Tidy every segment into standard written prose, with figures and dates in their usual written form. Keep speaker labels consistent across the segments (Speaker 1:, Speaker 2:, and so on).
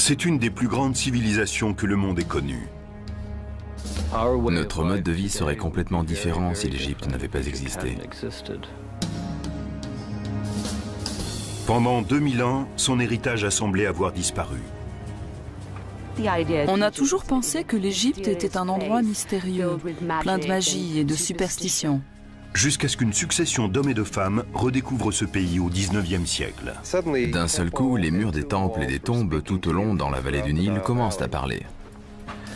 Speaker 1: C'est une des plus grandes civilisations que le monde ait connues.
Speaker 2: Notre mode de vie serait complètement différent si l'Égypte n'avait pas existé.
Speaker 1: Pendant 2000 ans, son héritage a semblé avoir disparu.
Speaker 3: On a toujours pensé que l'Égypte était un endroit mystérieux, plein de magie et de superstitions.
Speaker 1: Jusqu'à ce qu'une succession d'hommes et de femmes redécouvre ce pays au XIXe siècle.
Speaker 2: D'un seul coup, les murs des temples et des tombes tout au long dans la vallée du Nil commencent à parler.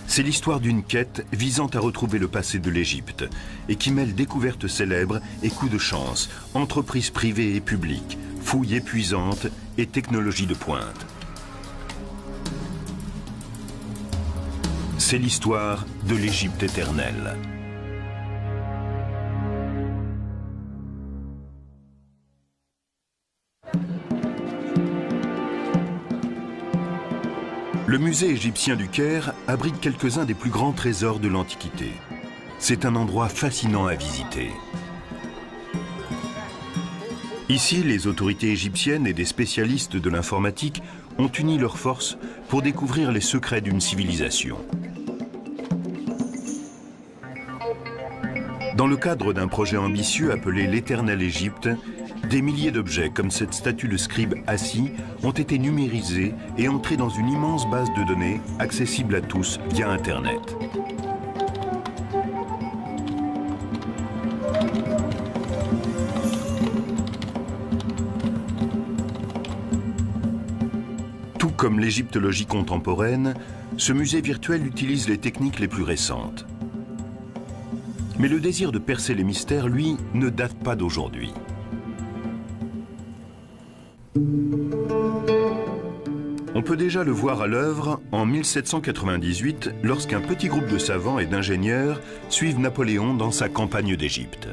Speaker 1: C'est l'histoire d'une quête visant à retrouver le passé de l'Égypte et qui mêle découvertes célèbres et coups de chance, entreprises privées et publiques, fouilles épuisantes et technologies de pointe. C'est l'histoire de l'Égypte éternelle. Le musée égyptien du Caire abrite quelques-uns des plus grands trésors de l'Antiquité. C'est un endroit fascinant à visiter. Ici, les autorités égyptiennes et des spécialistes de l'informatique ont uni leurs forces pour découvrir les secrets d'une civilisation. Dans le cadre d'un projet ambitieux appelé l'Éternelle Égypte, des milliers d'objets comme cette statue de scribe assis ont été numérisés et entrés dans une immense base de données accessible à tous via Internet. Tout comme l'égyptologie contemporaine, ce musée virtuel utilise les techniques les plus récentes. Mais le désir de percer les mystères, lui, ne date pas d'aujourd'hui. On peut déjà le voir à l'œuvre en 1798, lorsqu'un petit groupe de savants et d'ingénieurs suivent Napoléon dans sa campagne d'Égypte.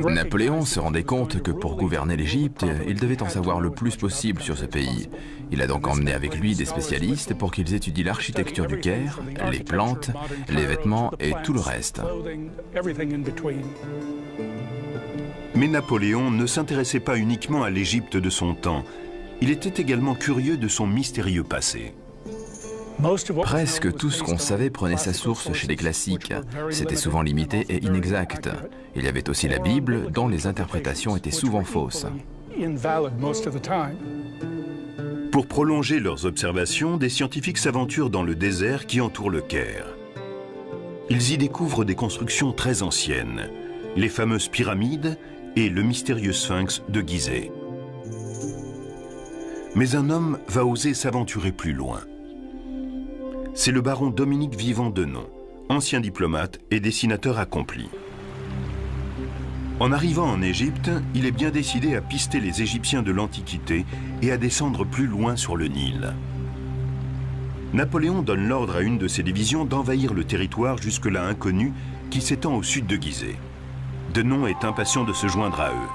Speaker 2: Napoléon se rendait compte que pour gouverner l'Égypte, il devait en savoir le plus possible sur ce pays. Il a donc emmené avec lui des spécialistes pour qu'ils étudient l'architecture du Caire, les plantes, les vêtements et tout le reste.
Speaker 1: Mais Napoléon ne s'intéressait pas uniquement à l'Égypte de son temps. Il était également curieux de son mystérieux passé.
Speaker 2: Presque tout ce qu'on savait prenait sa source chez les classiques. C'était souvent limité et inexact. Il y avait aussi la Bible, dont les interprétations étaient souvent fausses.
Speaker 1: Pour prolonger leurs observations, des scientifiques s'aventurent dans le désert qui entoure le Caire. Ils y découvrent des constructions très anciennes, les fameuses pyramides et le mystérieux sphinx de Gizeh. Mais un homme va oser s'aventurer plus loin. C'est le baron Dominique Vivant Denon, ancien diplomate et dessinateur accompli. En arrivant en Égypte, il est bien décidé à pister les Égyptiens de l'Antiquité et à descendre plus loin sur le Nil. Napoléon donne l'ordre à une de ses divisions d'envahir le territoire jusque-là inconnu qui s'étend au sud de Gizeh. Denon est impatient de se joindre à eux.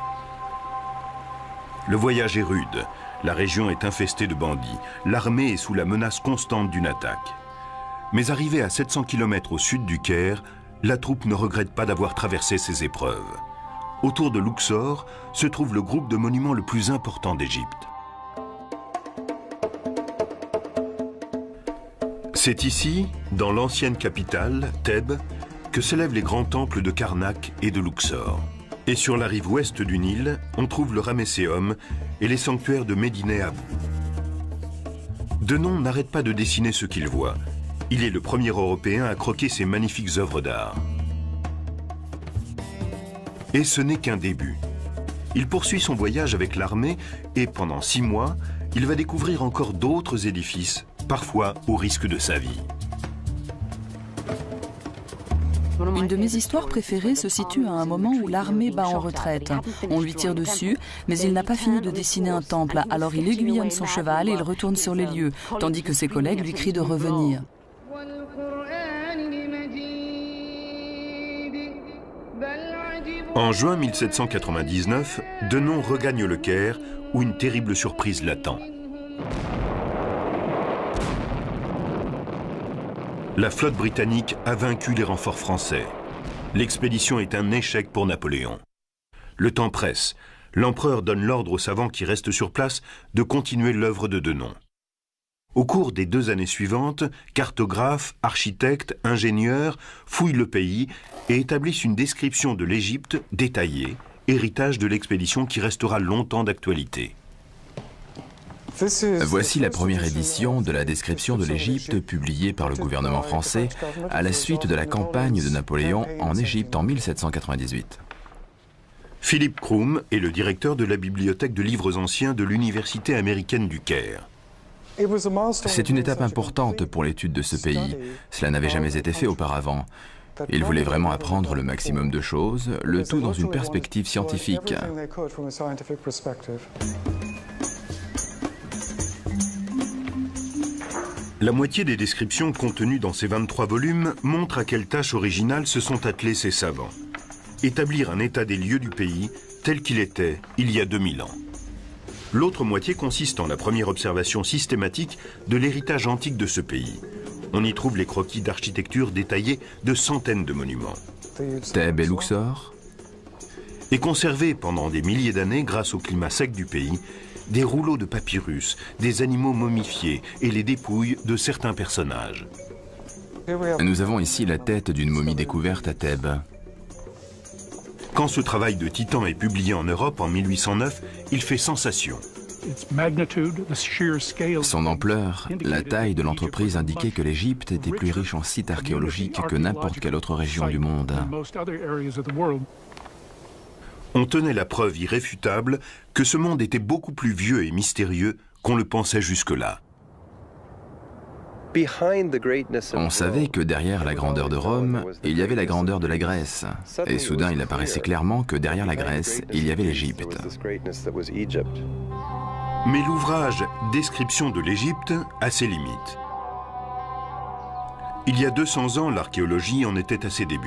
Speaker 1: Le voyage est rude, la région est infestée de bandits, l'armée est sous la menace constante d'une attaque. Mais arrivé à 700 km au sud du Caire, la troupe ne regrette pas d'avoir traversé ces épreuves. Autour de Luxor se trouve le groupe de monuments le plus important d'Égypte. C'est ici, dans l'ancienne capitale, Thèbes, que s'élèvent les grands temples de Karnak et de Luxor. Et sur la rive ouest du Nil, on trouve le Ramesséum et les sanctuaires de Médine et Abou. Denon n'arrête pas de dessiner ce qu'il voit. Il est le premier Européen à croquer ces magnifiques œuvres d'art. Et ce n'est qu'un début. Il poursuit son voyage avec l'armée et pendant 6 mois, il va découvrir encore d'autres édifices, parfois au risque de sa vie.
Speaker 3: Une de mes histoires préférées se situe à un moment où l'armée bat en retraite. On lui tire dessus, mais il n'a pas fini de dessiner un temple, alors il aiguillonne son cheval et il retourne sur les lieux, tandis que ses collègues lui crient de revenir.
Speaker 1: En juin 1799, Denon regagne le Caire, où une terrible surprise l'attend. La flotte britannique a vaincu les renforts français. L'expédition est un échec pour Napoléon. Le temps presse. L'empereur donne l'ordre aux savants qui restent sur place de continuer l'œuvre de Denon. Au cours des 2 années suivantes, cartographes, architectes, ingénieurs fouillent le pays et établissent une description de l'Égypte détaillée, héritage de l'expédition qui restera longtemps d'actualité.
Speaker 2: Voici la première édition de la description de l'Égypte publiée par le gouvernement français à la suite de la campagne de Napoléon en Égypte en 1798.
Speaker 1: Philippe Croom est le directeur de la bibliothèque de livres anciens de l'Université américaine du Caire.
Speaker 2: C'est une étape importante pour l'étude de ce pays. Cela n'avait jamais été fait auparavant. Il voulait vraiment apprendre le maximum de choses, le tout dans une perspective scientifique.
Speaker 1: La moitié des descriptions contenues dans ces 23 volumes montrent à quelle tâche originale se sont attelés ces savants. Établir un état des lieux du pays tel qu'il était il y a 2000 ans. L'autre moitié consiste en la première observation systématique de l'héritage antique de ce pays. On y trouve les croquis d'architecture détaillés de centaines de monuments.
Speaker 2: Thèbes et Luxor.
Speaker 1: Et conservés pendant des milliers d'années grâce au climat sec du pays, des rouleaux de papyrus, des animaux momifiés et les dépouilles de certains personnages.
Speaker 2: Nous avons ici la tête d'une momie découverte à Thèbes.
Speaker 1: Quand ce travail de titan est publié en Europe en 1809, il fait sensation.
Speaker 2: Son ampleur, la taille de l'entreprise indiquait que l'Égypte était plus riche en sites archéologiques que n'importe quelle autre région du monde.
Speaker 1: On tenait la preuve irréfutable que ce monde était beaucoup plus vieux et mystérieux qu'on le pensait jusque-là.
Speaker 2: On savait que derrière la grandeur de Rome, il y avait la grandeur de la Grèce. Et soudain, il apparaissait clairement que derrière la Grèce, il y avait l'Égypte.
Speaker 1: Mais l'ouvrage « Description de l'Égypte » a ses limites. Il y a 200 ans, l'archéologie en était à ses débuts.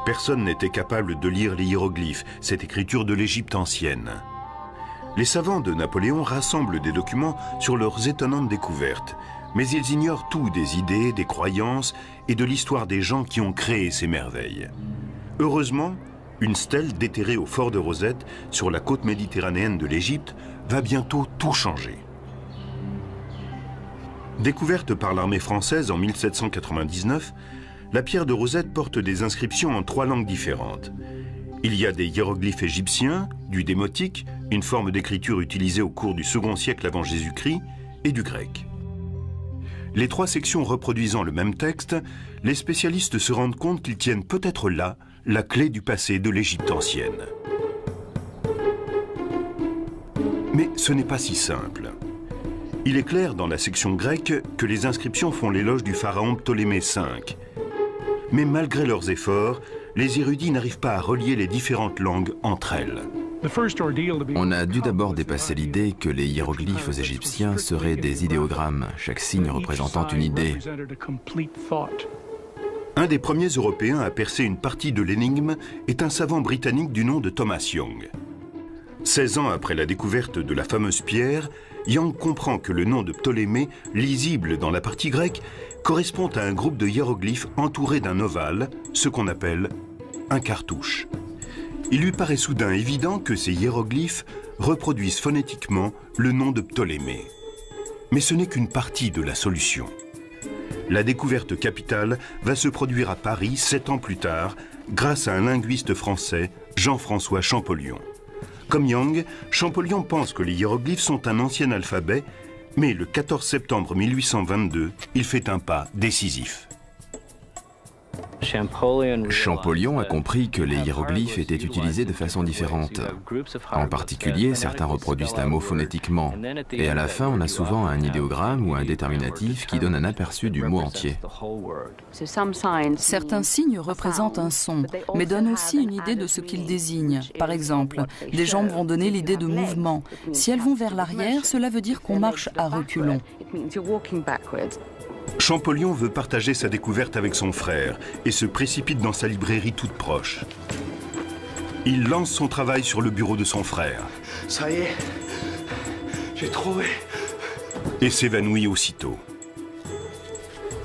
Speaker 1: Personne n'était capable de lire les hiéroglyphes, cette écriture de l'Égypte ancienne. Les savants de Napoléon rassemblent des documents sur leurs étonnantes découvertes, mais ils ignorent tout des idées, des croyances et de l'histoire des gens qui ont créé ces merveilles. Heureusement, une stèle déterrée au fort de Rosette, sur la côte méditerranéenne de l'Égypte, va bientôt tout changer. Découverte par l'armée française en 1799, la pierre de Rosette porte des inscriptions en 3 langues différentes. Il y a des hiéroglyphes égyptiens, du démotique, une forme d'écriture utilisée au cours du second siècle avant Jésus-Christ, et du grec. Les 3 sections reproduisant le même texte, les spécialistes se rendent compte qu'ils tiennent peut-être là la clé du passé de l'Égypte ancienne. Mais ce n'est pas si simple. Il est clair dans la section grecque que les inscriptions font l'éloge du pharaon Ptolémée V. Mais malgré leurs efforts, les érudits n'arrivent pas à relier les différentes langues entre elles.
Speaker 2: On a dû d'abord dépasser l'idée que les hiéroglyphes égyptiens seraient des idéogrammes, chaque signe représentant une idée.
Speaker 1: Un des premiers Européens à percer une partie de l'énigme est un savant britannique du nom de Thomas Young. 16 ans après la découverte de la fameuse pierre, Young comprend que le nom de Ptolémée, lisible dans la partie grecque, correspond à un groupe de hiéroglyphes entourés d'un ovale, ce qu'on appelle un cartouche. Il lui paraît soudain évident que ces hiéroglyphes reproduisent phonétiquement le nom de Ptolémée. Mais ce n'est qu'une partie de la solution. La découverte capitale va se produire à Paris 7 ans plus tard, grâce à un linguiste français, Jean-François Champollion. Comme Young, Champollion pense que les hiéroglyphes sont un ancien alphabet, mais le 14 septembre 1822, il fait un pas décisif.
Speaker 2: Champollion a compris que les hiéroglyphes étaient utilisés de façon différente. En particulier, certains reproduisent un mot phonétiquement, et à la fin, on a souvent un idéogramme ou un déterminatif qui donne un aperçu du mot entier.
Speaker 3: Certains signes représentent un son, mais donnent aussi une idée de ce qu'ils désignent. Par exemple, des jambes vont donner l'idée de mouvement. Si elles vont vers l'arrière, cela veut dire qu'on marche à reculons.
Speaker 1: Champollion veut partager sa découverte avec son frère et se précipite dans sa librairie toute proche. Il lance son travail sur le bureau de son frère.
Speaker 4: Ça y est, j'ai trouvé.
Speaker 1: Et s'évanouit aussitôt.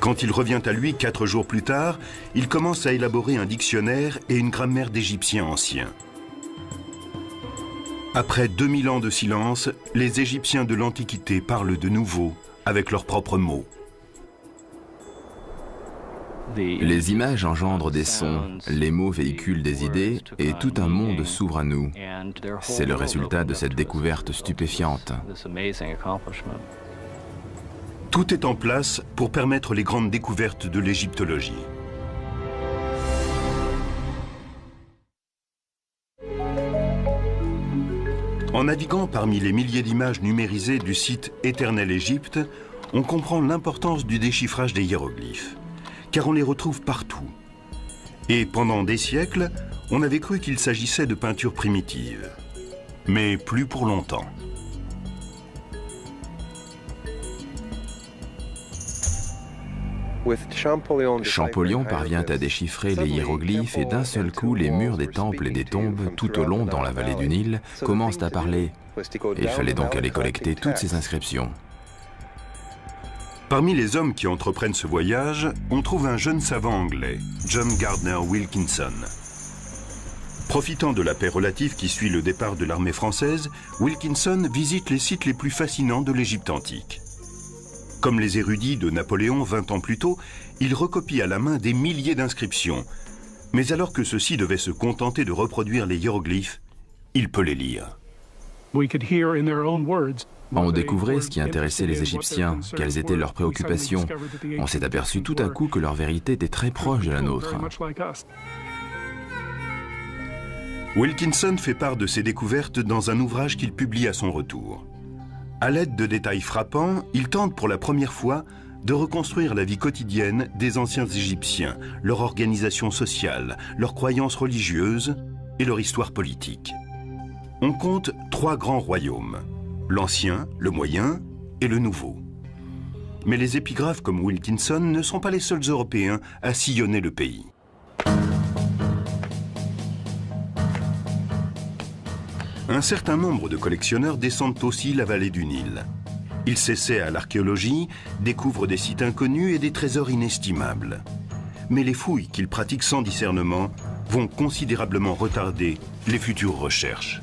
Speaker 1: Quand il revient à lui 4 jours plus tard, il commence à élaborer un dictionnaire et une grammaire d'égyptien ancien. Après 2000 ans de silence, les Égyptiens de l'Antiquité parlent de nouveau avec leurs propres mots.
Speaker 2: Les images engendrent des sons, les mots véhiculent des idées et tout un monde s'ouvre à nous. C'est le résultat de cette découverte stupéfiante.
Speaker 1: Tout est en place pour permettre les grandes découvertes de l'égyptologie. En naviguant parmi les milliers d'images numérisées du site Éternel Égypte, on comprend l'importance du déchiffrage des hiéroglyphes, car on les retrouve partout. Et pendant des siècles, on avait cru qu'il s'agissait de peintures primitives. Mais plus pour longtemps.
Speaker 2: Champollion parvient à déchiffrer les hiéroglyphes et d'un seul coup, les murs des temples et des tombes tout au long dans la vallée du Nil commencent à parler. Il fallait donc aller collecter toutes ces inscriptions.
Speaker 1: Parmi les hommes qui entreprennent ce voyage, on trouve un jeune savant anglais, John Gardner Wilkinson. Profitant de la paix relative qui suit le départ de l'armée française, Wilkinson visite les sites les plus fascinants de l'Égypte antique. Comme les érudits de Napoléon 20 ans plus tôt, il recopie à la main des milliers d'inscriptions. Mais alors que ceux-ci devaient se contenter de reproduire les hiéroglyphes, il peut les lire.
Speaker 2: On découvrait ce qui intéressait les Égyptiens, quelles étaient leurs préoccupations. On s'est aperçu tout à coup que leur vérité était très proche de la nôtre.
Speaker 1: Wilkinson fait part de ses découvertes dans un ouvrage qu'il publie à son retour. À l'aide de détails frappants, il tente pour la première fois de reconstruire la vie quotidienne des anciens Égyptiens, leur organisation sociale, leurs croyances religieuses et leur histoire politique. On compte 3 grands royaumes, l'Ancien, le Moyen et le Nouveau. Mais les épigraphes comme Wilkinson ne sont pas les seuls Européens à sillonner le pays. Un certain nombre de collectionneurs descendent aussi la vallée du Nil. Ils s'essaient à l'archéologie, découvrent des sites inconnus et des trésors inestimables. Mais les fouilles qu'ils pratiquent sans discernement vont considérablement retarder les futures recherches.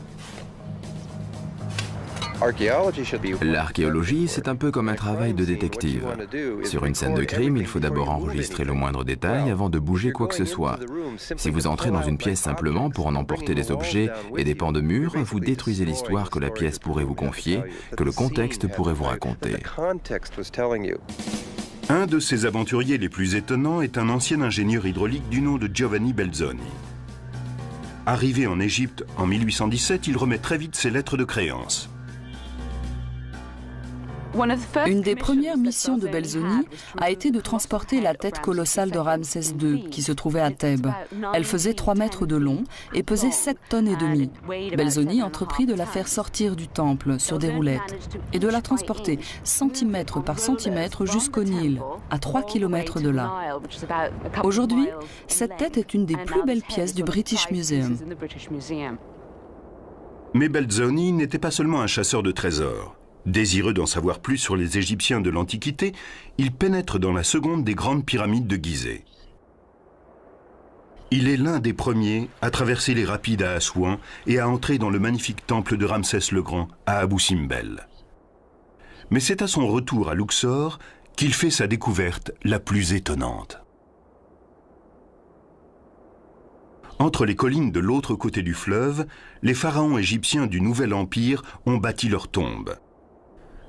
Speaker 2: L'archéologie, c'est un peu comme un travail de détective. Sur une scène de crime, il faut d'abord enregistrer le moindre détail avant de bouger quoi que ce soit. Si vous entrez dans une pièce simplement pour en emporter des objets et des pans de mur, vous détruisez l'histoire que la pièce pourrait vous confier, que le contexte pourrait vous raconter.
Speaker 1: Un de ces aventuriers les plus étonnants est un ancien ingénieur hydraulique du nom de Giovanni Belzoni. Arrivé en Égypte en 1817, il remet très vite ses lettres de créance.
Speaker 3: Une des premières missions de Belzoni a été de transporter la tête colossale de Ramsès II, qui se trouvait à Thèbes. Elle faisait 3 mètres de long et pesait 7,5 tonnes. Belzoni entreprit de la faire sortir du temple sur des roulettes et de la transporter centimètre par centimètre jusqu'au Nil, à 3 km de là. Aujourd'hui, cette tête est une des plus belles pièces du British Museum.
Speaker 1: Mais Belzoni n'était pas seulement un chasseur de trésors. Désireux d'en savoir plus sur les Égyptiens de l'Antiquité, il pénètre dans la seconde des grandes pyramides de Gizeh. Il est l'un des premiers à traverser les rapides à Assouan et à entrer dans le magnifique temple de Ramsès le Grand à Abou Simbel. Mais c'est à son retour à Luxor qu'il fait sa découverte la plus étonnante. Entre les collines de l'autre côté du fleuve, les pharaons égyptiens du Nouvel Empire ont bâti leurs tombes.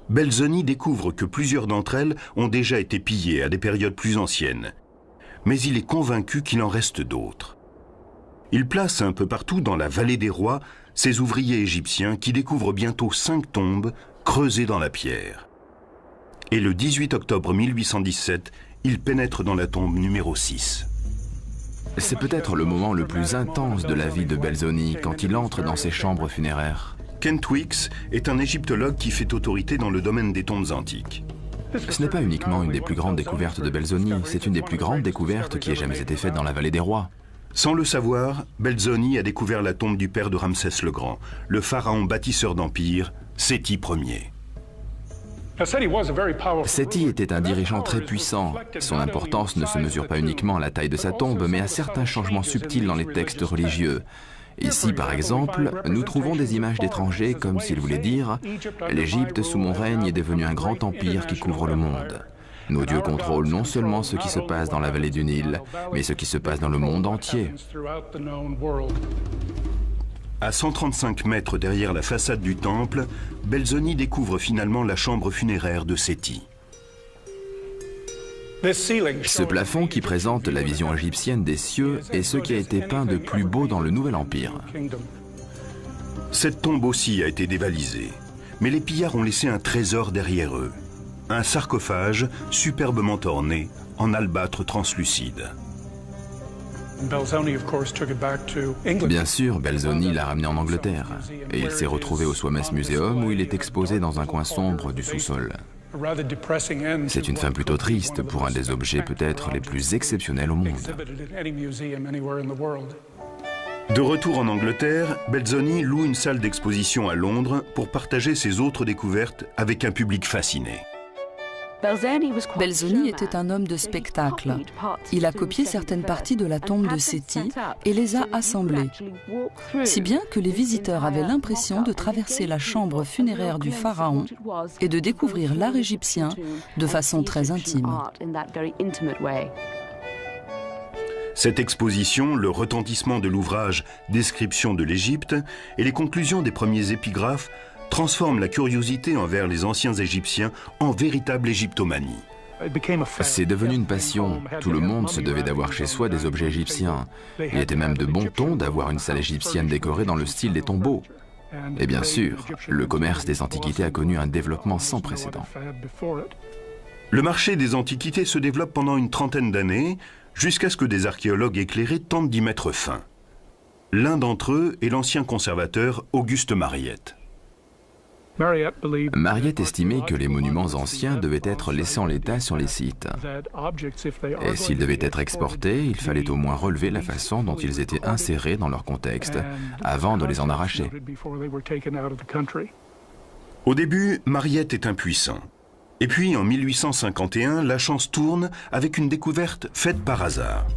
Speaker 1: Belzoni découvre que plusieurs d'entre elles ont déjà été pillées à des périodes plus anciennes. Mais il est convaincu qu'il en reste d'autres. Il place un peu partout dans la vallée des rois ses ouvriers égyptiens qui découvrent bientôt 5 tombes creusées dans la pierre. Et le 18 octobre 1817, il pénètre dans la tombe numéro 6.
Speaker 2: C'est peut-être le moment le plus intense de la vie de Belzoni quand il entre dans ses chambres funéraires.
Speaker 1: Kent Weeks est un égyptologue qui fait autorité dans le domaine des tombes antiques.
Speaker 2: Ce n'est pas uniquement une des plus grandes découvertes de Belzoni, c'est une des plus grandes découvertes qui ait jamais été faite dans la vallée des rois.
Speaker 1: Sans le savoir, Belzoni a découvert la tombe du père de Ramsès le Grand, le pharaon bâtisseur d'empire, Séti Ier.
Speaker 2: Seti était un dirigeant très puissant. Son importance ne se mesure pas uniquement à la taille de sa tombe, mais à certains changements subtils dans les textes religieux. Ici, par exemple, nous trouvons des images d'étrangers comme s'il voulait dire « L'Égypte sous mon règne est devenue un grand empire qui couvre le monde. Nos dieux contrôlent non seulement ce qui se passe dans la vallée du Nil, mais ce qui se passe dans le monde entier. »
Speaker 1: À 135 mètres derrière la façade du temple, Belzoni découvre finalement la chambre funéraire de Seti.
Speaker 2: Ce plafond qui présente la vision égyptienne des cieux est ce qui a été peint de plus beau dans le Nouvel Empire.
Speaker 1: Cette tombe aussi a été dévalisée, mais les pillards ont laissé un trésor derrière eux. Un sarcophage superbement orné en albâtre translucide.
Speaker 2: Bien sûr, Belzoni l'a ramené en Angleterre et il s'est retrouvé au Soames Museum où il est exposé dans un coin sombre du sous-sol. C'est une fin plutôt triste pour un des objets peut-être les plus exceptionnels au monde.
Speaker 1: De retour en Angleterre, Belzoni loue une salle d'exposition à Londres pour partager ses autres découvertes avec un public fasciné.
Speaker 3: Belzoni était un homme de spectacle. Il a copié certaines parties de la tombe de Seti et les a assemblées, si bien que les visiteurs avaient l'impression de traverser la chambre funéraire du pharaon et de découvrir l'art égyptien de façon très intime.
Speaker 1: Cette exposition, le retentissement de l'ouvrage « Description de l'Égypte » et les conclusions des premiers épigraphes transforment la curiosité envers les anciens Égyptiens en véritable égyptomanie.
Speaker 2: C'est devenu une passion. Tout le monde se devait d'avoir chez soi des objets égyptiens. Il était même de bon ton d'avoir une salle égyptienne décorée dans le style des tombeaux. Et bien sûr, le commerce des antiquités a connu un développement sans précédent.
Speaker 1: Le marché des antiquités se développe pendant une trentaine d'années, jusqu'à ce que des archéologues éclairés tentent d'y mettre fin. L'un d'entre eux est l'ancien conservateur Auguste Mariette.
Speaker 2: Mariette estimait que les monuments anciens devaient être laissés en l'état sur les sites. Et s'ils devaient être exportés, il fallait au moins relever la façon dont ils étaient insérés dans leur contexte avant de les en arracher.
Speaker 1: Au début, Mariette est impuissant. Et puis, en 1851, la chance tourne avec une découverte faite par hasard.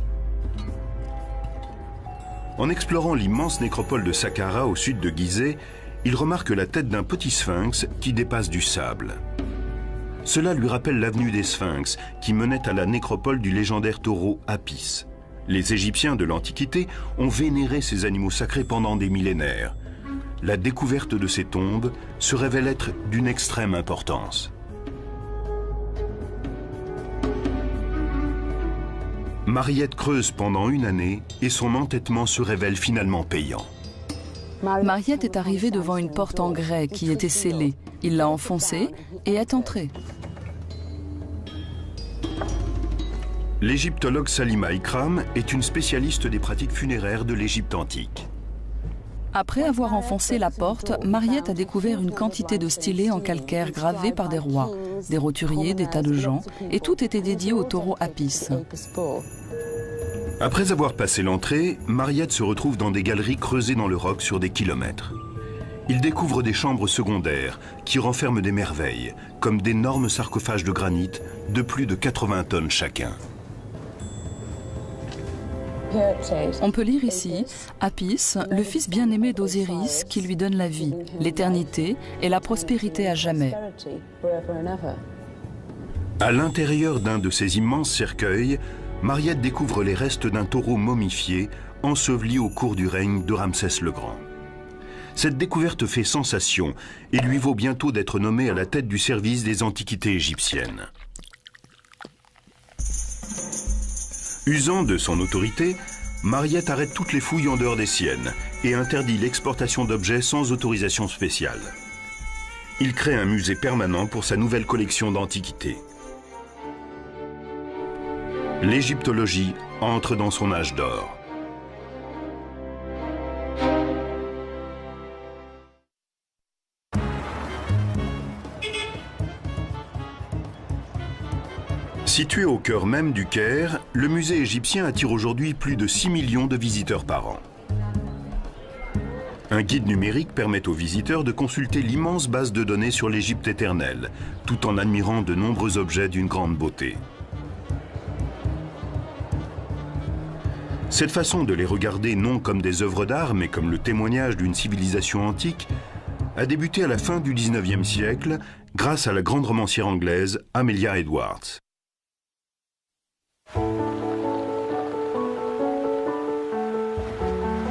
Speaker 1: En explorant l'immense nécropole de Saqqara au sud de Gizeh, il remarque la tête d'un petit sphinx qui dépasse du sable. Cela lui rappelle l'avenue des Sphinx qui menait à la nécropole du légendaire taureau Apis. Les Égyptiens de l'Antiquité ont vénéré ces animaux sacrés pendant des millénaires. La découverte de ces tombes se révèle être d'une extrême importance. Mariette creuse pendant une année et son entêtement se révèle finalement payant.
Speaker 3: Mariette est arrivée devant une porte en grès qui était scellée. Il l'a enfoncée et est entré.
Speaker 1: L'égyptologue Salima Ikram est une spécialiste des pratiques funéraires de l'Égypte antique.
Speaker 3: Après avoir enfoncé la porte, Mariette a découvert une quantité de stylés en calcaire gravés par des rois, des roturiers, des tas de gens, et tout était dédié au taureau Apis.
Speaker 1: Après avoir passé l'entrée, Mariette se retrouve dans des galeries creusées dans le roc sur des kilomètres. Il découvre des chambres secondaires qui renferment des merveilles, comme d'énormes sarcophages de granit de plus de 80 tonnes chacun.
Speaker 3: On peut lire ici Apis, le fils bien-aimé d'Osiris qui lui donne la vie, l'éternité et la prospérité à jamais.
Speaker 1: À l'intérieur d'un de ces immenses cercueils, Mariette découvre les restes d'un taureau momifié enseveli au cours du règne de Ramsès le Grand. Cette découverte fait sensation et lui vaut bientôt d'être nommé à la tête du service des antiquités égyptiennes. Usant de son autorité, Mariette arrête toutes les fouilles en dehors des siennes et interdit l'exportation d'objets sans autorisation spéciale. Il crée un musée permanent pour sa nouvelle collection d'antiquités. L'égyptologie entre dans son âge d'or. Situé au cœur même du Caire, le musée égyptien attire aujourd'hui plus de 6 millions de visiteurs par an. Un guide numérique permet aux visiteurs de consulter l'immense base de données sur l'Égypte éternelle, tout en admirant de nombreux objets d'une grande beauté. Cette façon de les regarder non comme des œuvres d'art, mais comme le témoignage d'une civilisation antique, a débuté à la fin du XIXe siècle grâce à la grande romancière anglaise Amelia Edwards.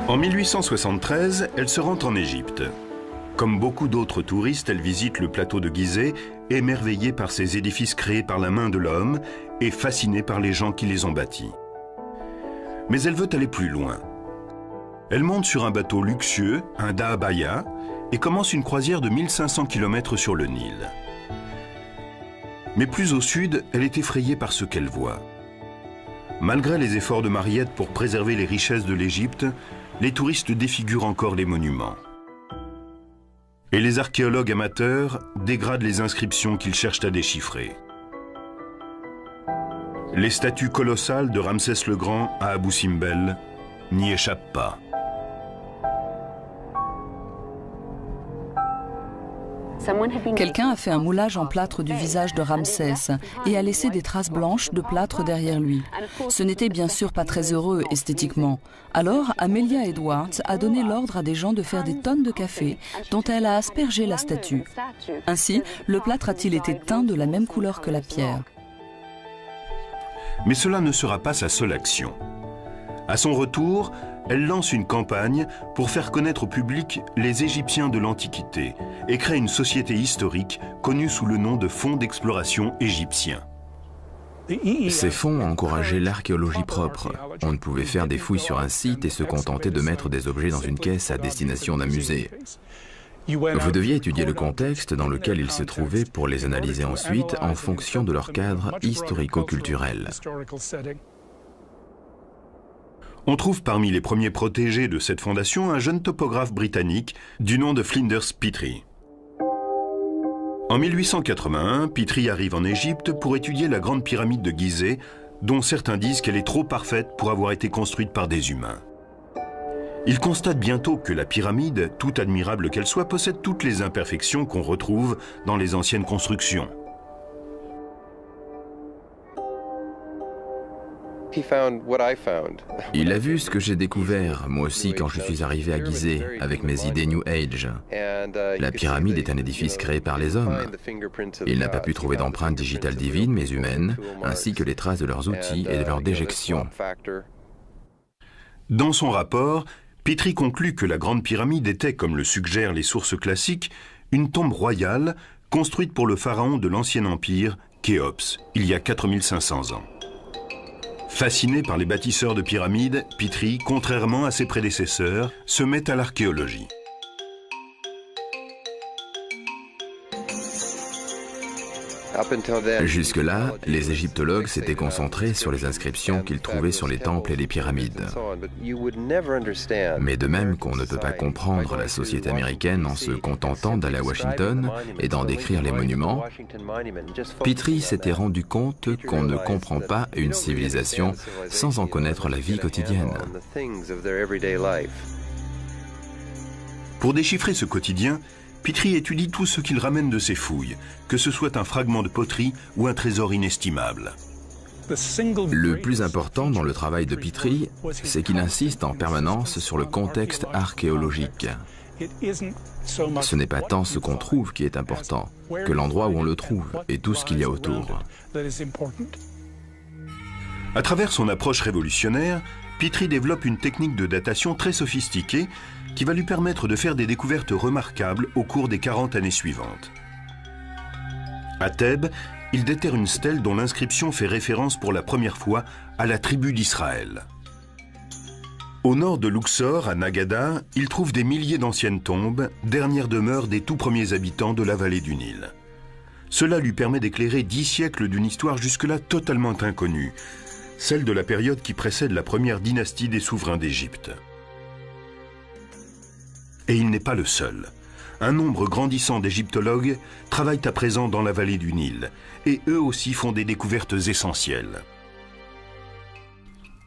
Speaker 1: En 1873, elle se rend en Égypte. Comme beaucoup d'autres touristes, elle visite le plateau de Gizeh, émerveillée par ces édifices créés par la main de l'homme et fascinée par les gens qui les ont bâtis. Mais elle veut aller plus loin. Elle monte sur un bateau luxueux, un dahabaya, et commence une croisière de 1500 km sur le Nil. Mais plus au sud, elle est effrayée par ce qu'elle voit. Malgré les efforts de Mariette pour préserver les richesses de l'Égypte, les touristes défigurent encore les monuments. Et les archéologues amateurs dégradent les inscriptions qu'ils cherchent à déchiffrer. Les statues colossales de Ramsès le Grand à Abou Simbel n'y échappent pas.
Speaker 3: Quelqu'un a fait un moulage en plâtre du visage de Ramsès et a laissé des traces blanches de plâtre derrière lui. Ce n'était bien sûr pas très heureux esthétiquement. Alors, Amelia Edwards a donné l'ordre à des gens de faire des tonnes de café dont elle a aspergé la statue. Ainsi, le plâtre a-t-il été teint de la même couleur que la pierre.
Speaker 1: Mais cela ne sera pas sa seule action. À son retour, elle lance une campagne pour faire connaître au public les Égyptiens de l'Antiquité et crée une société historique connue sous le nom de Fonds d'exploration égyptien.
Speaker 2: Ces fonds encourageaient l'archéologie propre. On ne pouvait faire des fouilles sur un site et se contenter de mettre des objets dans une caisse à destination d'un musée. Vous deviez étudier le contexte dans lequel ils se trouvaient pour les analyser ensuite en fonction de leur cadre historico-culturel.
Speaker 1: On trouve parmi les premiers protégés de cette fondation un jeune topographe britannique du nom de Flinders Petrie. En 1881, Petrie arrive en Égypte pour étudier la grande pyramide de Gizeh, dont certains disent qu'elle est trop parfaite pour avoir été construite par des humains. Il constate bientôt que la pyramide, tout admirable qu'elle soit, possède toutes les imperfections qu'on retrouve dans les anciennes constructions.
Speaker 2: Il a vu ce que j'ai découvert, moi aussi, quand je suis arrivé à Gizeh, avec mes idées New Age. La pyramide est un édifice créé par les hommes. Il n'a pas pu trouver d'empreintes digitales divines, mais humaines, ainsi que les traces de leurs outils et de leur déjection.
Speaker 1: Dans son rapport, Petrie conclut que la Grande Pyramide était, comme le suggèrent les sources classiques, une tombe royale construite pour le pharaon de l'Ancien Empire, Khéops, il y a 4500 ans. Fasciné par les bâtisseurs de pyramides, Petrie, contrairement à ses prédécesseurs, se met à l'archéologie.
Speaker 2: Jusque-là, les égyptologues s'étaient concentrés sur les inscriptions qu'ils trouvaient sur les temples et les pyramides. Mais de même qu'on ne peut pas comprendre la société américaine en se contentant d'aller à Washington et d'en décrire les monuments, Petrie s'était rendu compte qu'on ne comprend pas une civilisation sans en connaître la vie quotidienne.
Speaker 1: Pour déchiffrer ce quotidien, Petrie étudie tout ce qu'il ramène de ses fouilles, que ce soit un fragment de poterie ou un trésor inestimable.
Speaker 2: Le plus important dans le travail de Petrie, c'est qu'il insiste en permanence sur le contexte archéologique. Ce n'est pas tant ce qu'on trouve qui est important, que l'endroit où on le trouve et tout ce qu'il y a autour.
Speaker 1: À travers son approche révolutionnaire, Petrie développe une technique de datation très sophistiquée qui va lui permettre de faire des découvertes remarquables au cours des 40 années suivantes. À Thèbes, il déterre une stèle dont l'inscription fait référence pour la première fois à la tribu d'Israël. Au nord de Luxor, à Nagada, il trouve des milliers d'anciennes tombes, dernières demeures des tout premiers habitants de la vallée du Nil. Cela lui permet d'éclairer 10 siècles d'une histoire jusque-là totalement inconnue, celle de la période qui précède la première dynastie des souverains d'Égypte. Et il n'est pas le seul. Un nombre grandissant d'égyptologues travaillent à présent dans la vallée du Nil, et eux aussi font des découvertes essentielles.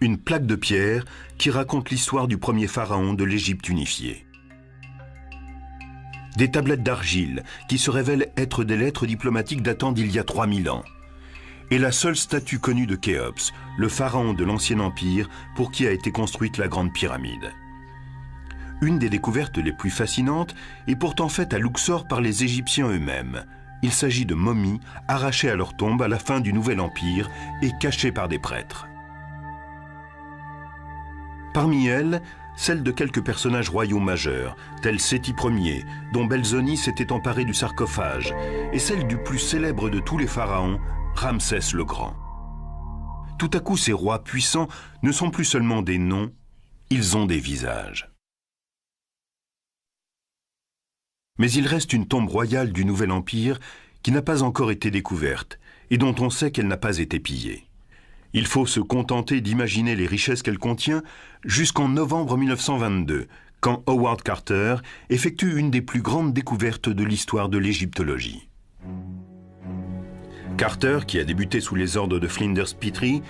Speaker 1: Une plaque de pierre qui raconte l'histoire du premier pharaon de l'Égypte unifiée. Des tablettes d'argile qui se révèlent être des lettres diplomatiques datant d'il y a 3000 ans. Et la seule statue connue de Khéops, le pharaon de l'Ancien Empire pour qui a été construite la Grande Pyramide. Une des découvertes les plus fascinantes est pourtant faite à Luxor par les Égyptiens eux-mêmes. Il s'agit de momies arrachées à leur tombe à la fin du Nouvel Empire et cachées par des prêtres. Parmi elles, celle de quelques personnages royaux majeurs, tels Séti Ier, dont Belzoni s'était emparé du sarcophage, et celle du plus célèbre de tous les pharaons, Ramsès le Grand. Tout à coup, ces rois puissants ne sont plus seulement des noms, ils ont des visages. Mais il reste une tombe royale du Nouvel Empire qui n'a pas encore été découverte et dont on sait qu'elle n'a pas été pillée. Il faut se contenter d'imaginer les richesses qu'elle contient jusqu'en novembre 1922, quand Howard Carter effectue une des plus grandes découvertes de l'histoire de l'égyptologie. Carter, qui a débuté sous les ordres de Flinders Petrie,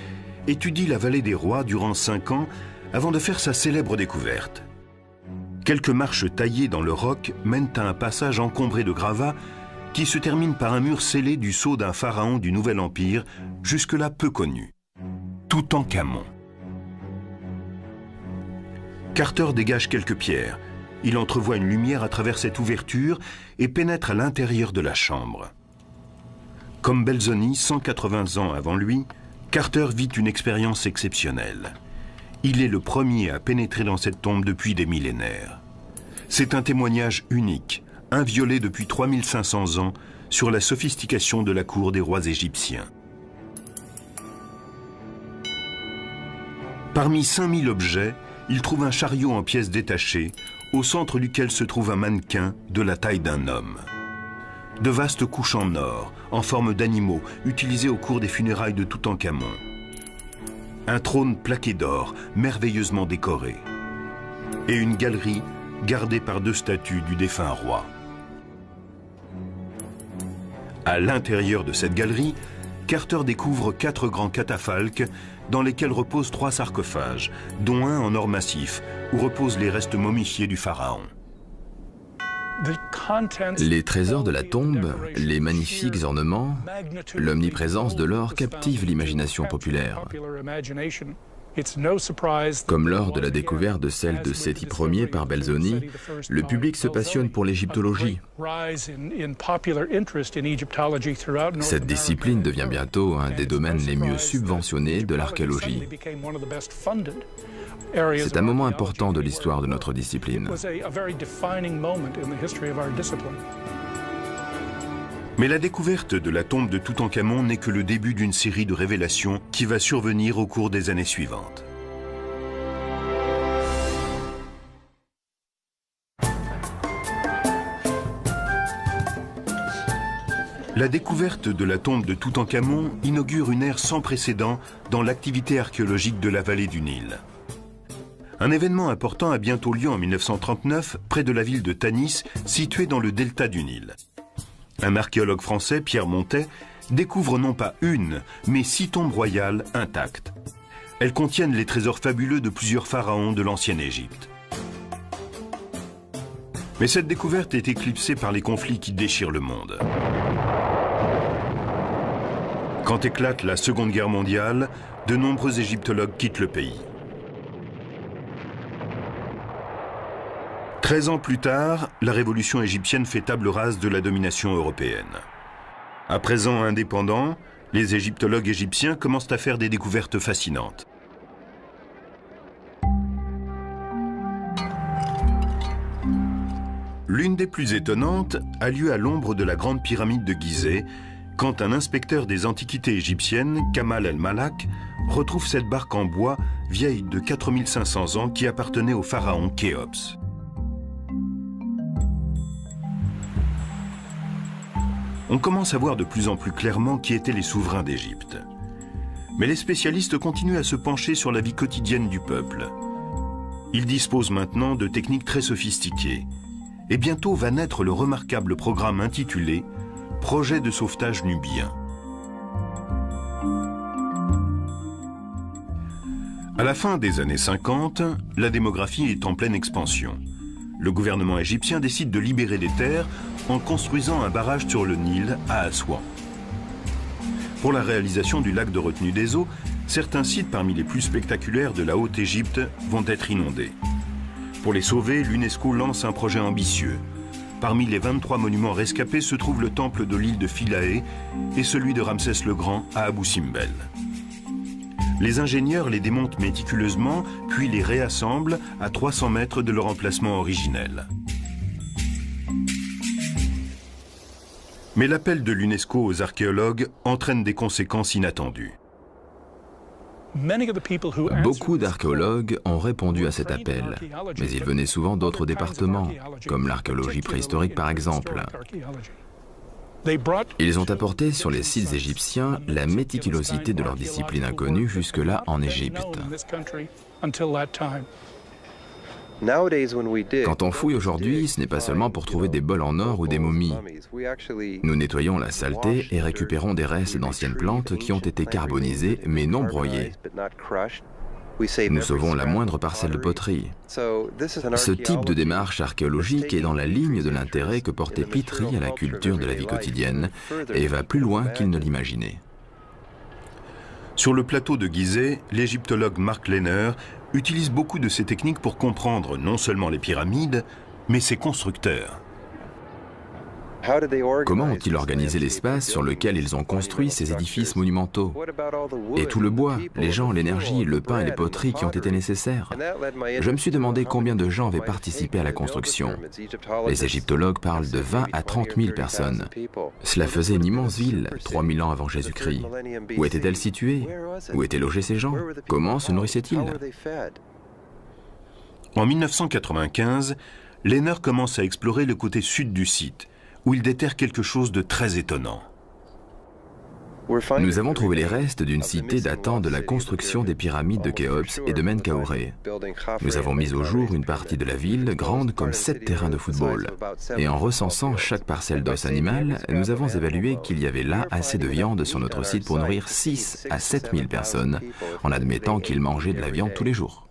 Speaker 1: étudie la vallée des rois durant 5 ans avant de faire sa célèbre découverte. Quelques marches taillées dans le roc mènent à un passage encombré de gravats qui se termine par un mur scellé du sceau d'un pharaon du Nouvel Empire, jusque-là peu connu, Toutankhamon. Carter dégage quelques pierres. Il entrevoit une lumière à travers cette ouverture et pénètre à l'intérieur de la chambre. Comme Belzoni, 180 ans avant lui, Carter vit une expérience exceptionnelle. Il est le premier à pénétrer dans cette tombe depuis des millénaires. C'est un témoignage unique, inviolé depuis 3500 ans, sur la sophistication de la cour des rois égyptiens. Parmi 5000 objets, il trouve un chariot en pièces détachées, au centre duquel se trouve un mannequin de la taille d'un homme. De vastes couches en or, en forme d'animaux, utilisées au cours des funérailles de Toutankhamon. Un trône plaqué d'or, merveilleusement décoré. Et une galerie gardée par 2 statues du défunt roi. À l'intérieur de cette galerie, Carter découvre 4 grands catafalques dans lesquels reposent 3 sarcophages, dont un en or massif, où reposent les restes momifiés du pharaon.
Speaker 2: Les trésors de la tombe, les magnifiques ornements, l'omniprésence de l'or captivent l'imagination populaire. Comme lors de la découverte de celle de Séti Ier par Belzoni, le public se passionne pour l'égyptologie. Cette discipline devient bientôt un des domaines les mieux subventionnés de l'archéologie. C'est un moment important de l'histoire de notre discipline.
Speaker 1: Mais la découverte de la tombe de Toutankhamon n'est que le début d'une série de révélations qui va survenir au cours des années suivantes. La découverte de la tombe de Toutankhamon inaugure une ère sans précédent dans l'activité archéologique de la vallée du Nil. Un événement important a bientôt lieu en 1939 près de la ville de Tanis, située dans le delta du Nil. Un archéologue français, Pierre Montet, découvre non pas une, mais 6 tombes royales intactes. Elles contiennent les trésors fabuleux de plusieurs pharaons de l'ancienne Égypte. Mais cette découverte est éclipsée par les conflits qui déchirent le monde. Quand éclate la Seconde Guerre mondiale, de nombreux égyptologues quittent le pays. 13 ans plus tard, la révolution égyptienne fait table rase de la domination européenne. À présent indépendants, les égyptologues égyptiens commencent à faire des découvertes fascinantes. L'une des plus étonnantes a lieu à l'ombre de la Grande Pyramide de Gizeh, quand un inspecteur des antiquités égyptiennes, Kamal el-Malak, retrouve cette barque en bois vieille de 4500 ans qui appartenait au pharaon Khéops. On commence à voir de plus en plus clairement qui étaient les souverains d'Égypte. Mais les spécialistes continuent à se pencher sur la vie quotidienne du peuple. Ils disposent maintenant de techniques très sophistiquées. Et bientôt va naître le remarquable programme intitulé « Projet de sauvetage nubien ». À la fin des années 50, la démographie est en pleine expansion. Le gouvernement égyptien décide de libérer des terres en construisant un barrage sur le Nil à Assouan. Pour la réalisation du lac de retenue des eaux, certains sites parmi les plus spectaculaires de la Haute-Égypte vont être inondés. Pour les sauver, l'UNESCO lance un projet ambitieux. Parmi les 23 monuments rescapés se trouve le temple de l'île de Philae et celui de Ramsès le Grand à Abou Simbel. Les ingénieurs les démontent méticuleusement, puis les réassemblent à 300 mètres de leur emplacement originel. Mais l'appel de l'UNESCO aux archéologues entraîne des conséquences inattendues.
Speaker 2: Beaucoup d'archéologues ont répondu à cet appel, mais ils venaient souvent d'autres départements, comme l'archéologie préhistorique par exemple. Ils ont apporté sur les sites égyptiens la méticulosité de leur discipline inconnue jusque-là en Égypte. Quand on fouille aujourd'hui, ce n'est pas seulement pour trouver des bols en or ou des momies. Nous nettoyons la saleté et récupérons des restes d'anciennes plantes qui ont été carbonisées mais non broyées. Nous sauvons la moindre parcelle de poterie. Ce type de démarche archéologique est dans la ligne de l'intérêt que portait Petrie à la culture de la vie quotidienne et va plus loin qu'il ne l'imaginait.
Speaker 1: Sur le plateau de Gizeh, l'égyptologue Mark Lehner utilise beaucoup de ces techniques pour comprendre non seulement les pyramides, mais ses constructeurs.
Speaker 2: Comment ont-ils organisé l'espace sur lequel ils ont construit ces édifices monumentaux? Et tout le bois, les gens, l'énergie, le pain et les poteries qui ont été nécessaires. Je me suis demandé combien de gens avaient participé à la construction. Les égyptologues parlent de 20 à 30 000 personnes. Cela faisait une immense ville, 3000 ans avant Jésus-Christ. Où était-elle située? Où étaient logés ces gens? Comment se nourrissaient-ils?
Speaker 1: En 1995, Lehner commence à explorer le côté sud du site, où il déterre quelque chose de très étonnant.
Speaker 2: Nous avons trouvé les restes d'une cité datant de la construction des pyramides de Khéops et de Menkaure. Nous avons mis au jour une partie de la ville grande comme 7 terrains de football. Et en recensant chaque parcelle d'os animal, nous avons évalué qu'il y avait là assez de viande sur notre site pour nourrir 6 à 7 000 personnes, en admettant qu'ils mangeaient de la viande tous les jours.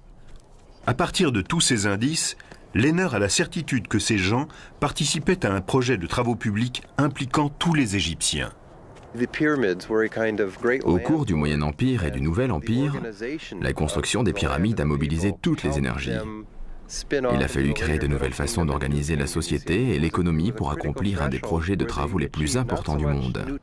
Speaker 1: À partir de tous ces indices, Lehner a la certitude que ces gens participaient à un projet de travaux publics impliquant tous les Égyptiens.
Speaker 2: Au cours du Moyen Empire et du Nouvel Empire, la construction des pyramides a mobilisé toutes les énergies. Il a fallu créer de nouvelles façons d'organiser la société et l'économie pour accomplir un des projets de travaux les plus importants du monde.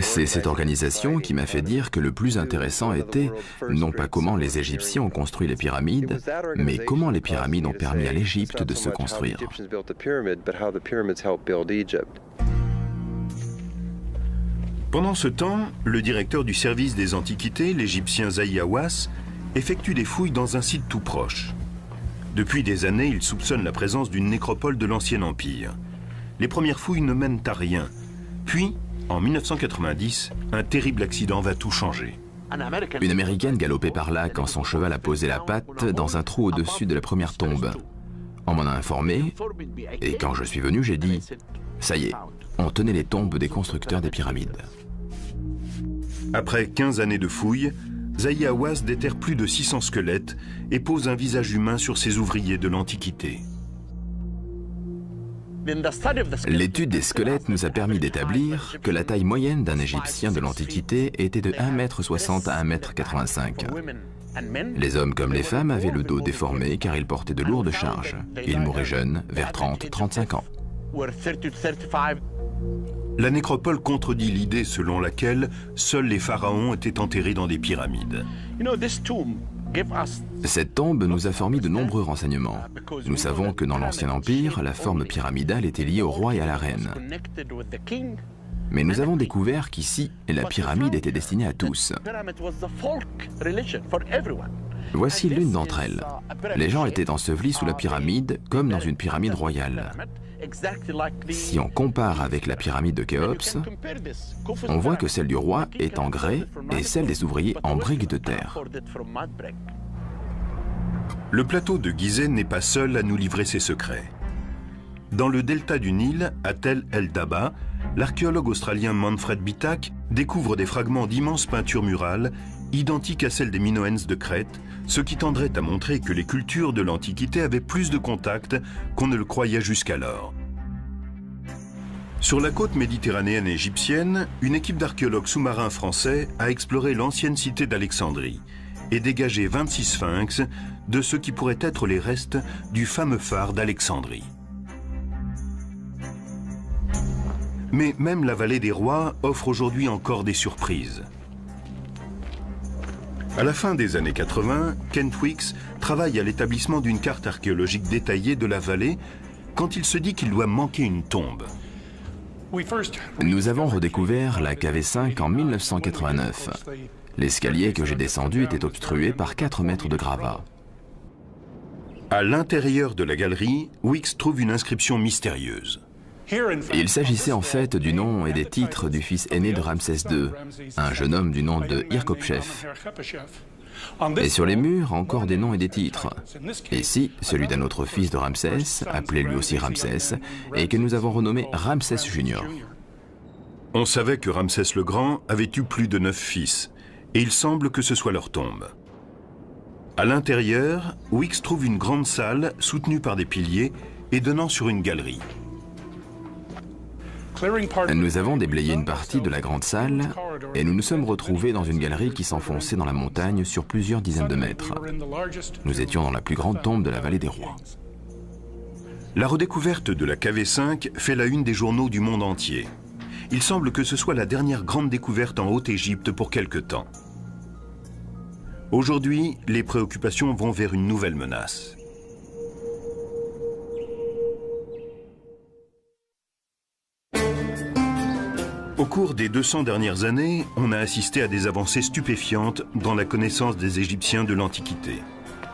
Speaker 2: C'est cette organisation qui m'a fait dire que le plus intéressant était non pas comment les Égyptiens ont construit les pyramides, mais comment les pyramides ont permis à l'Égypte de se construire.
Speaker 1: Pendant ce temps, le directeur du service des antiquités, l'Égyptien Zahi Hawass, effectue des fouilles dans un site tout proche. Depuis des années, il soupçonne la présence d'une nécropole de l'Ancien Empire. Les premières fouilles ne mènent à rien. Puis, en 1990, un terrible accident va tout changer.
Speaker 2: Une Américaine galopait par là quand son cheval a posé la patte dans un trou au-dessus de la première tombe. On m'en a informé, et quand je suis venu, j'ai dit « Ça y est, on tenait les tombes des constructeurs des pyramides. »
Speaker 1: Après 15 années de fouilles, Zahi Hawass déterre plus de 600 squelettes et pose un visage humain sur ces ouvriers de l'Antiquité.
Speaker 2: L'étude des squelettes nous a permis d'établir que la taille moyenne d'un Égyptien de l'Antiquité était de 1,60 m à 1,85 m. Les hommes comme les femmes avaient le dos déformé car ils portaient de lourdes charges. Ils mouraient jeunes, vers 30-35 ans.
Speaker 1: La nécropole contredit l'idée selon laquelle seuls les pharaons étaient enterrés dans des pyramides.
Speaker 2: Cette tombe nous a fourni de nombreux renseignements. Nous savons que dans l'Ancien Empire, la forme pyramidale était liée au roi et à la reine. Mais nous avons découvert qu'ici, la pyramide était destinée à tous. Voici l'une d'entre elles. Les gens étaient ensevelis sous la pyramide, comme dans une pyramide royale. Si on compare avec la pyramide de Khéops, on voit que celle du roi est en grès et celle des ouvriers en briques de terre.
Speaker 1: Le plateau de Gizeh n'est pas seul à nous livrer ses secrets. Dans le delta du Nil, à Tel el-Daba, l'archéologue australien Manfred Bitak découvre des fragments d'immenses peintures murales identiques à celles des Minoens de Crète, ce qui tendrait à montrer que les cultures de l'Antiquité avaient plus de contacts qu'on ne le croyait jusqu'alors. Sur la côte méditerranéenne égyptienne, une équipe d'archéologues sous-marins français a exploré l'ancienne cité d'Alexandrie et dégagé 26 sphinx de ce qui pourrait être les restes du fameux phare d'Alexandrie. Mais même la vallée des rois offre aujourd'hui encore des surprises. À la fin des années 80, Kent Weeks travaille à l'établissement d'une carte archéologique détaillée de la vallée quand il se dit qu'il doit manquer une tombe.
Speaker 2: Nous avons redécouvert la KV5 en 1989. L'escalier que j'ai descendu était obstrué par 4 mètres de gravats.
Speaker 1: À l'intérieur de la galerie, Weeks trouve une inscription mystérieuse.
Speaker 2: Il s'agissait en fait du nom et des titres du fils aîné de Ramsès II, un jeune homme du nom de Hirkopchef. Et sur les murs, encore des noms et des titres. Ici, celui d'un autre fils de Ramsès, appelé lui aussi Ramsès, et que nous avons renommé Ramsès Junior.
Speaker 1: On savait que Ramsès le Grand avait eu plus de 9 fils, et il semble que ce soit leur tombe. À l'intérieur, Weeks trouve une grande salle soutenue par des piliers et donnant sur une galerie.
Speaker 2: Nous avons déblayé une partie de la grande salle et nous nous sommes retrouvés dans une galerie qui s'enfonçait dans la montagne sur plusieurs dizaines de mètres. Nous étions dans la plus grande tombe de la vallée des rois.
Speaker 1: La redécouverte de la KV5 fait la une des journaux du monde entier. Il semble que ce soit la dernière grande découverte en Haute-Égypte pour quelque temps. Aujourd'hui, les préoccupations vont vers une nouvelle menace. Au cours des 200 dernières années, on a assisté à des avancées stupéfiantes dans la connaissance des Égyptiens de l'Antiquité.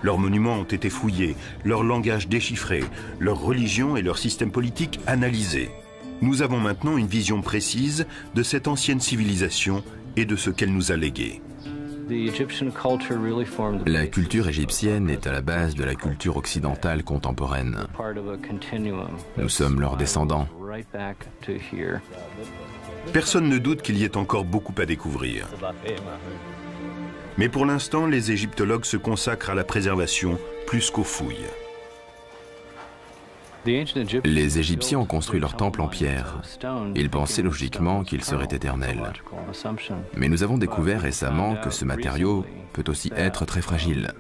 Speaker 1: Leurs monuments ont été fouillés, leur langage déchiffré, leur religion et leur système politique analysés. Nous avons maintenant une vision précise de cette ancienne civilisation et de ce qu'elle nous a légué.
Speaker 2: La culture égyptienne est à la base de la culture occidentale contemporaine. Nous sommes leurs descendants.
Speaker 1: Personne ne doute qu'il y ait encore beaucoup à découvrir. Mais pour l'instant, les égyptologues se consacrent à la préservation plus qu'aux fouilles.
Speaker 2: Les Égyptiens ont construit leur temple en pierre. Ils pensaient logiquement qu'il serait éternel. Mais nous avons découvert récemment que ce matériau peut aussi être très fragile.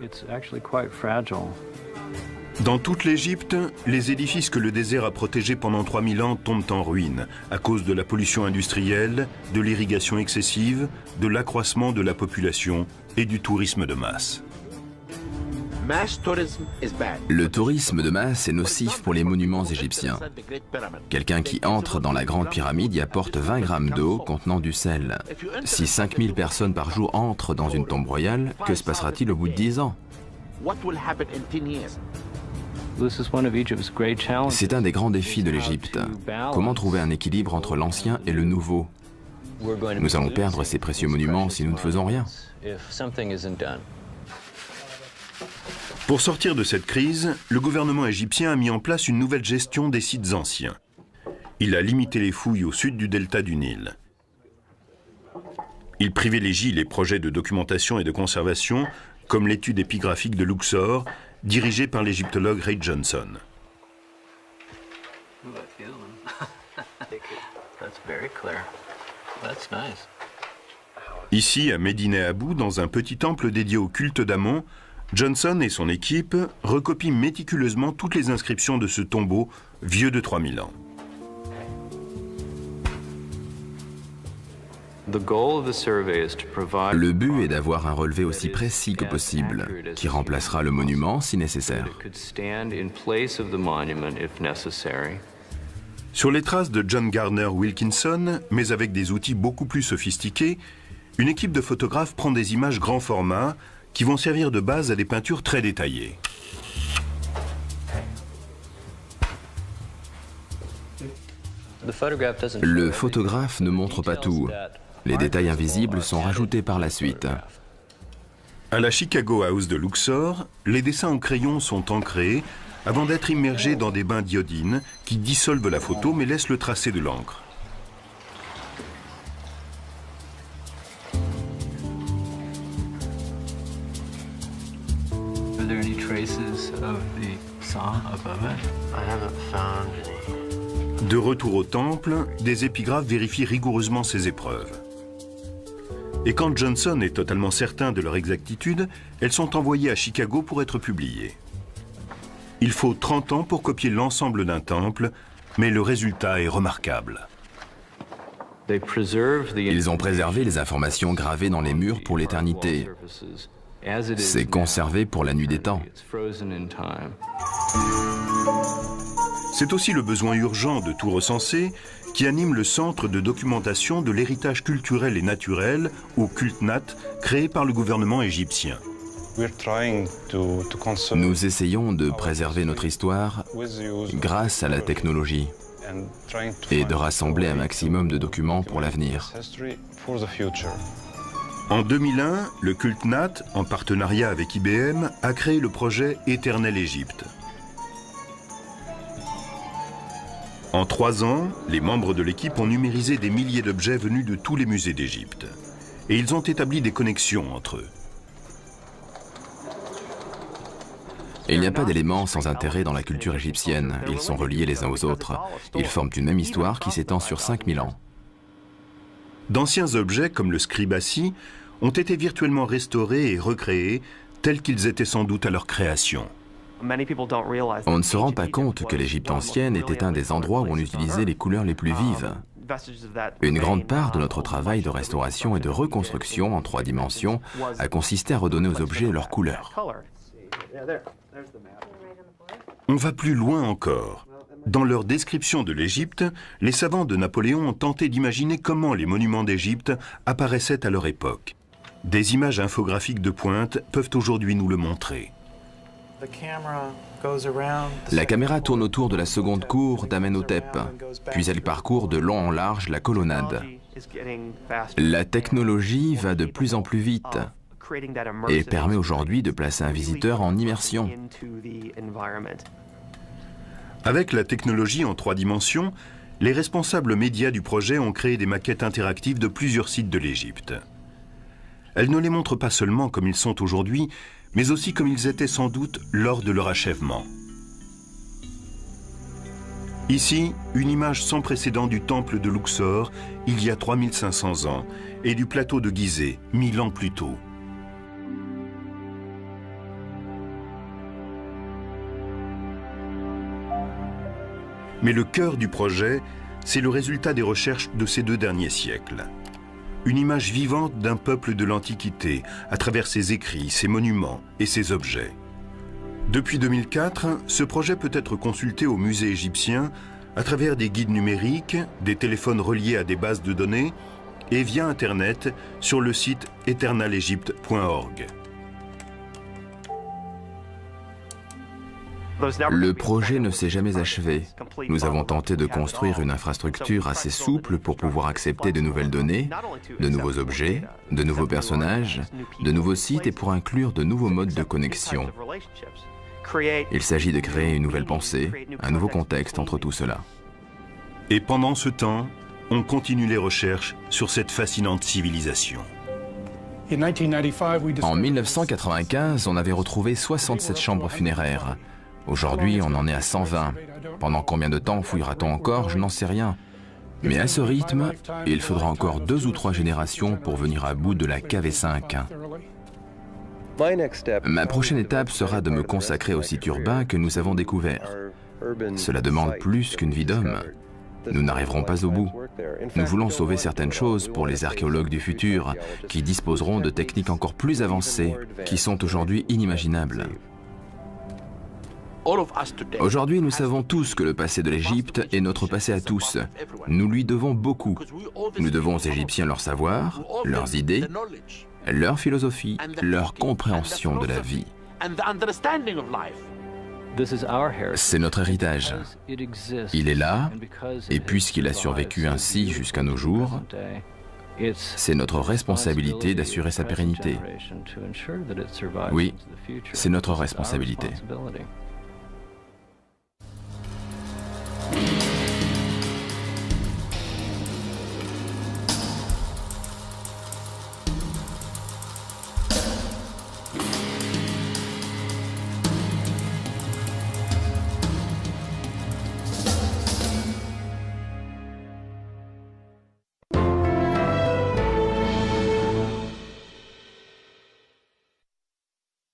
Speaker 1: Dans toute l'Égypte, les édifices que le désert a protégés pendant 3000 ans tombent en ruine à cause de la pollution industrielle, de l'irrigation excessive, de l'accroissement de la population et du tourisme de masse.
Speaker 2: Le tourisme de masse est nocif pour les monuments égyptiens. Quelqu'un qui entre dans la grande pyramide y apporte 20 grammes d'eau contenant du sel. Si 5000 personnes par jour entrent dans une tombe royale, que se passera-t-il au bout de 10 ans ? C'est un des grands défis de l'Égypte. Comment trouver un équilibre entre l'ancien et le nouveau ? Nous allons perdre ces précieux monuments si nous ne faisons rien.
Speaker 1: Pour sortir de cette crise, le gouvernement égyptien a mis en place une nouvelle gestion des sites anciens. Il a limité les fouilles au sud du delta du Nil. Il privilégie les projets de documentation et de conservation, comme l'étude épigraphique de Luxor, dirigée par l'égyptologue Ray Johnson. Ici, à Médine Abou, dans un petit temple dédié au culte d'Amon, Johnson et son équipe recopient méticuleusement toutes les inscriptions de ce tombeau vieux de 3000 ans.
Speaker 2: Le but est d'avoir un relevé aussi précis que possible, qui remplacera le monument si nécessaire.
Speaker 1: Sur les traces de John Garner Wilkinson, mais avec des outils beaucoup plus sophistiqués, une équipe de photographes prend des images grand format qui vont servir de base à des peintures très détaillées.
Speaker 2: Le photographe ne montre pas tout. Les détails invisibles sont rajoutés par la suite.
Speaker 1: À la Chicago House de Luxor, les dessins en crayon sont ancrés avant d'être immergés dans des bains d'iodine qui dissolvent la photo mais laissent le tracé de l'encre. De retour au temple, des épigraphes vérifient rigoureusement ces épreuves. Et quand Johnson est totalement certain de leur exactitude, elles sont envoyées à Chicago pour être publiées. Il faut 30 ans pour copier l'ensemble d'un temple, mais le résultat est remarquable.
Speaker 2: Ils ont préservé les informations gravées dans les murs pour l'éternité. C'est conservé pour la nuit des temps.
Speaker 1: C'est aussi le besoin urgent de tout recenser qui anime le Centre de documentation de l'héritage culturel et naturel, ou CULTNAT, créé par le gouvernement égyptien.
Speaker 2: Nous essayons de préserver notre histoire grâce à la technologie et de rassembler un maximum de documents pour l'avenir.
Speaker 1: En 2001, le CULTNAT, en partenariat avec IBM, a créé le projet Éternel Égypte. En 3 ans, les membres de l'équipe ont numérisé des milliers d'objets venus de tous les musées d'Égypte. Et ils ont établi des connexions entre eux.
Speaker 2: Il n'y a pas d'éléments sans intérêt dans la culture égyptienne. Ils sont reliés les uns aux autres. Ils forment une même histoire qui s'étend sur 5000 ans.
Speaker 1: D'anciens objets, comme le scribassi, ont été virtuellement restaurés et recréés, tels qu'ils étaient sans doute à leur création.
Speaker 2: On ne se rend pas compte que l'Égypte ancienne était un des endroits où on utilisait les couleurs les plus vives. Une grande part de notre travail de restauration et de reconstruction en 3 dimensions a consisté à redonner aux objets leur couleur.
Speaker 1: On va plus loin encore. Dans leur description de l'Égypte, les savants de Napoléon ont tenté d'imaginer comment les monuments d'Égypte apparaissaient à leur époque. Des images infographiques de pointe peuvent aujourd'hui nous le montrer.
Speaker 2: La caméra tourne autour de la seconde cour d'Amenhotep, puis elle parcourt de long en large la colonnade. La technologie va de plus en plus vite et permet aujourd'hui de placer un visiteur en immersion.
Speaker 1: Avec la technologie en 3 dimensions, les responsables médias du projet ont créé des maquettes interactives de plusieurs sites de l'Égypte. Elles ne les montrent pas seulement comme ils sont aujourd'hui, mais aussi comme ils étaient sans doute lors de leur achèvement. Ici, une image sans précédent du temple de Luxor, il y a 3500 ans, et du plateau de Gizeh, 1000 ans plus tôt. Mais le cœur du projet, c'est le résultat des recherches de ces 2 derniers siècles. Une image vivante d'un peuple de l'Antiquité, à travers ses écrits, ses monuments et ses objets. Depuis 2004, ce projet peut être consulté au musée égyptien à travers des guides numériques, des téléphones reliés à des bases de données et via Internet sur le site eternalegypte.org.
Speaker 2: Le projet ne s'est jamais achevé. Nous avons tenté de construire une infrastructure assez souple pour pouvoir accepter de nouvelles données, de nouveaux objets, de nouveaux personnages, de nouveaux sites et pour inclure de nouveaux modes de connexion. Il s'agit de créer une nouvelle pensée, un nouveau contexte entre tout cela.
Speaker 1: Et pendant ce temps, on continue les recherches sur cette fascinante civilisation.
Speaker 2: En 1995, on avait retrouvé 67 chambres funéraires. Aujourd'hui, on en est à 120. Pendant combien de temps fouillera-t-on encore? Je n'en sais rien. Mais à ce rythme, il faudra encore 2 ou 3 générations pour venir à bout de la KV5. Ma prochaine étape sera de me consacrer aux sites urbains que nous avons découverts. Cela demande plus qu'une vie d'homme. Nous n'arriverons pas au bout. Nous voulons sauver certaines choses pour les archéologues du futur, qui disposeront de techniques encore plus avancées, qui sont aujourd'hui inimaginables. Aujourd'hui, nous savons tous que le passé de l'Égypte est notre passé à tous. Nous lui devons beaucoup. Nous devons aux Égyptiens leur savoir, leurs idées, leur philosophie, leur compréhension de la vie. C'est notre héritage. Il est là, et puisqu'il a survécu ainsi jusqu'à nos jours, c'est notre responsabilité d'assurer sa pérennité. Oui, c'est notre responsabilité.